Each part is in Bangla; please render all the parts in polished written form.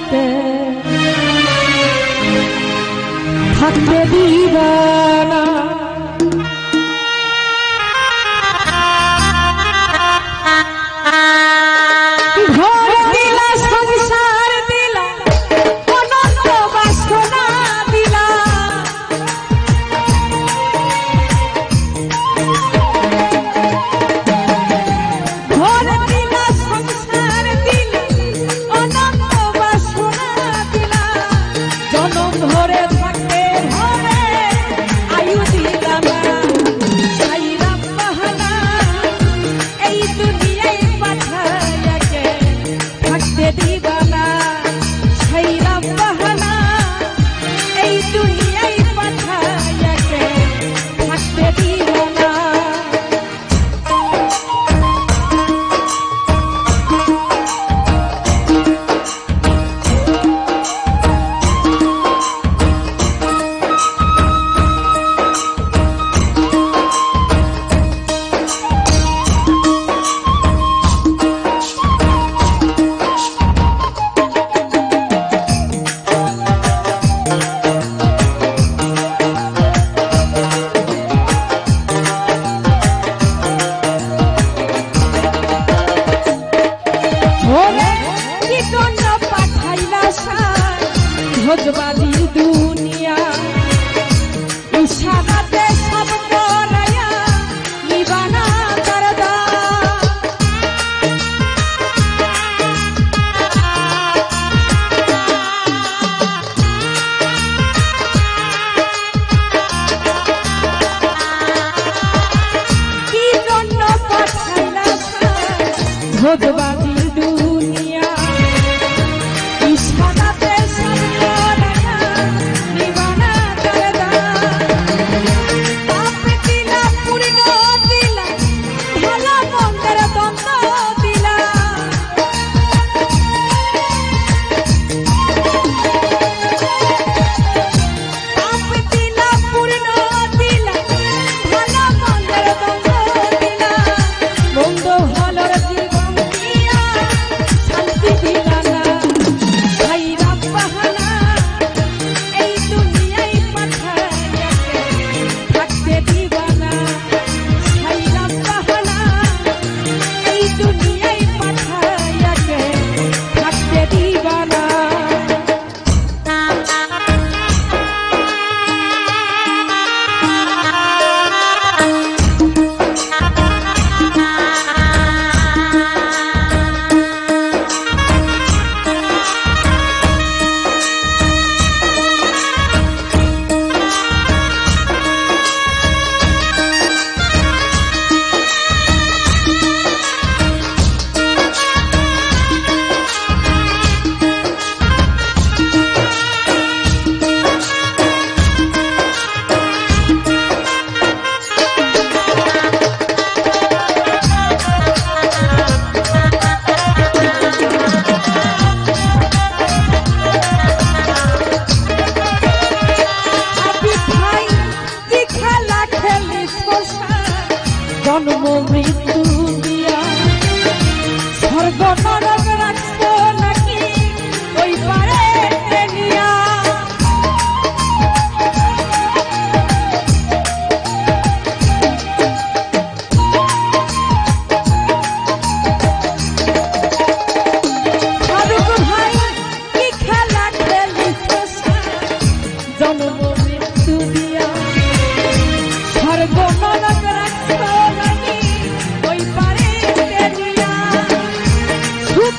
থাকতে থাকতে দিবা না। ঘর দিলা সংসার দিলা অনন্ত বাসনা দিলা, ঘর দিলা সংসার দিলা অনন্ত বাসনা দিলা, জনম ধরে থাকতে ধরে আয়ু দিলা না। ছাইরা বাহানা এই দুনিয়ায় পাঠাইয়াকে থাকতে দিবা না। ছাইরা বাহানা এই দুনিয়ায় পাঠাইয়াকে থাকতে দিবা না। ভোজবাদী দুনিয়া ইশারাতে সব করায়া নিবানা করদা, কি জন্য পাঠাইলা ভোজবাদী দুনিয়া ইশারাতে সব করায়া নিবানা করদা। পাপ দিলা পুণ্য দিলা ভালো মন্দের দ্বন্দ্ব দিলা, পাপ দিলা পুণ্য দিলা ভালো মন্দের দ্বন্দ্ব দিলা, মন্দ ভালোর জীবন দিয়া শান্তি দিলা না। ছাইরা বাহানা এই দুনিয়ায় পাঠাইয়াকে থাকতে দিবা না। ছাইরা বাহানা এই দুনিয়ায় পাঠাইয়াকে থাকতে দিবা না। জন্ম মৃত্যু দিয়া স্বর্গ নরক রাখবো নাকি ওই পারে টেনিয়া, ফারুক ভাই কি খেলা খেলিস জন্ম মৃত্যু দিয়া স্বর্গ নরক রাখবো নাকি ওই পারে টেনিয়া। সুখ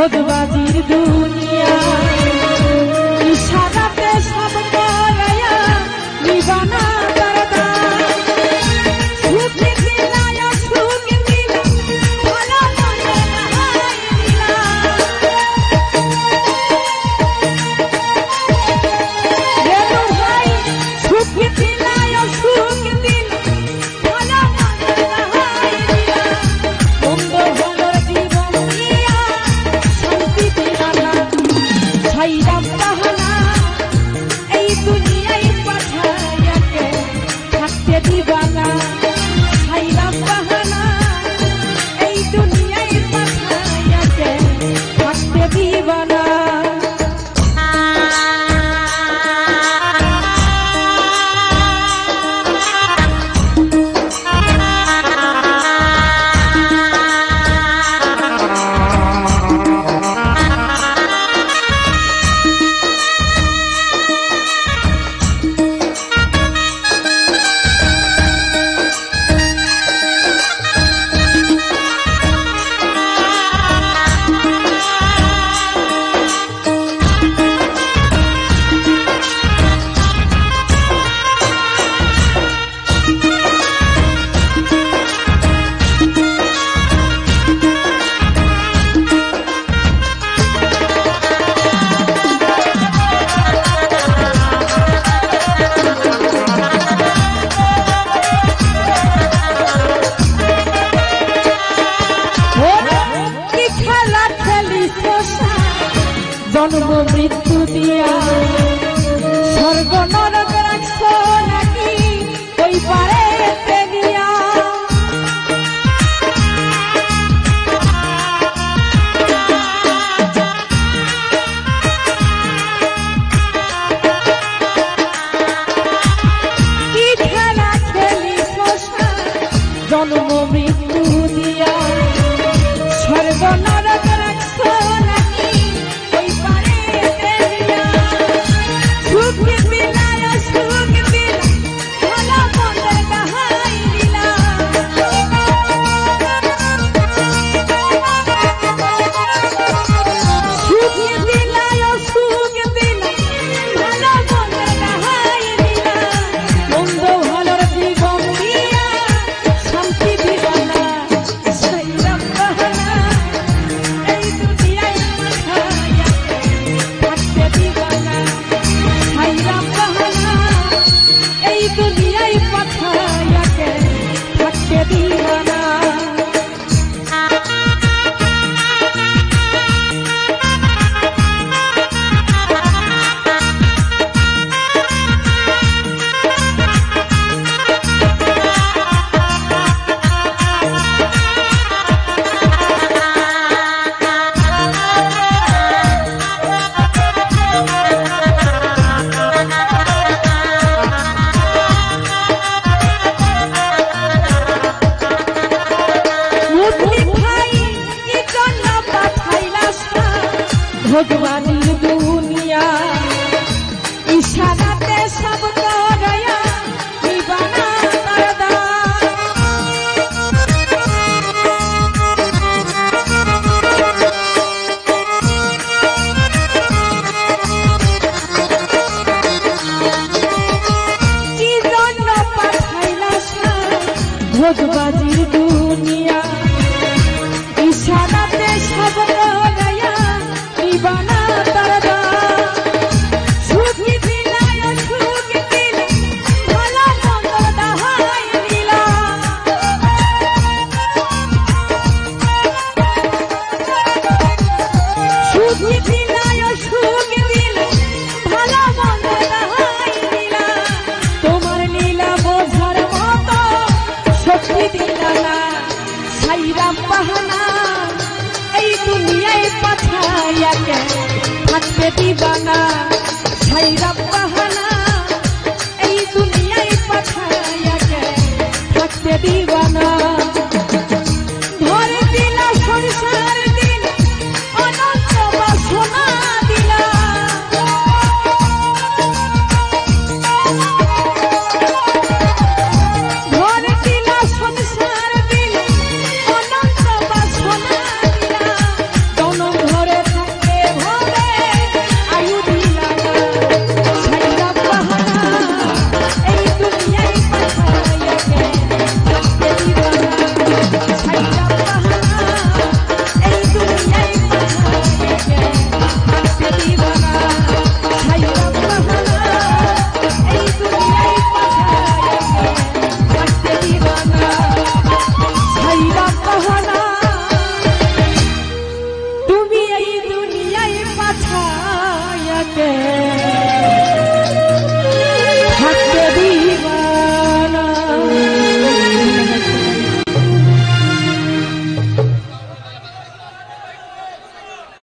ভোজবাজির দুনিয়া ইশারাতে সব করায়া নিবানা দরদা সুখ দিলায় সুখ দিলা ভালো মনে হাই দিলা রেনু ভাই সুখ দিলায় সুখ দিলা ভালো মনে হাই দিলা বন্ধ ভালো জীবন দিয়া শান্তি দিলা না ছাইরাম তাহনা এই দুনিয়ায় পাঠায়াকে থাকতে দিবা না ছাইরাম তাহনা এই দুনিয়ায় পাঠায়াকে থাকতে দিবা না জন্ম মৃত্যু দিয়া স্বর্গ নরক রাখছ নাকি ওই পারে দিয়া কি খেলা খেলিস জন্ম মৃত্যু দিয়া স্বর্গ নরক রাখছ নাকি ওই পারে দিয়া সুখ দিলায় সুখ দিলা ভালো মনে হাই দিলা সুখ দিলায় সুখ দিলা ভালো মনে হাই দিলা বন্ধ ভালোর জীবন দিয়া শান্তি দিবা না ছাইরাম তাহনা এই দুনিয়ায় পাঠায়াকে থাকতে দিবা না ছাইরাম তাহনা এই দুনিয়ায় পাঠায়াকে থাকতে দিবা না ভোজবাজির দুনিয়া ইশারাতে সব করায়া নিবানা দরদা কি জন্য পাঠাইলাস ভোজবাজির দুনিয়া ইশারাতে সব করায়া নিবানা দরদা সুখ দিলায় সুখ দিলা ভালো মন্দ হাই দিলা সুখ দিলায় সুখ দিলা ভালো মন্দ হাই দিলা তোমার লীলা বোঝার মতো শক্তি দিলা না ছাইরাম তাহনা এই দুনিয়ায় পাঠায়াকে থাকতে দিবা না ছাইরাম তাহনা এই দুনিয়ায় পাঠায়াকে থাকতে দিবা না ঘর দিলা সংসার দিলা অনন্ত বাসনা দিলা ঘর দিলা সংসার দিলা অনন্ত বাসনা দিলা জনম ঘরে থাকে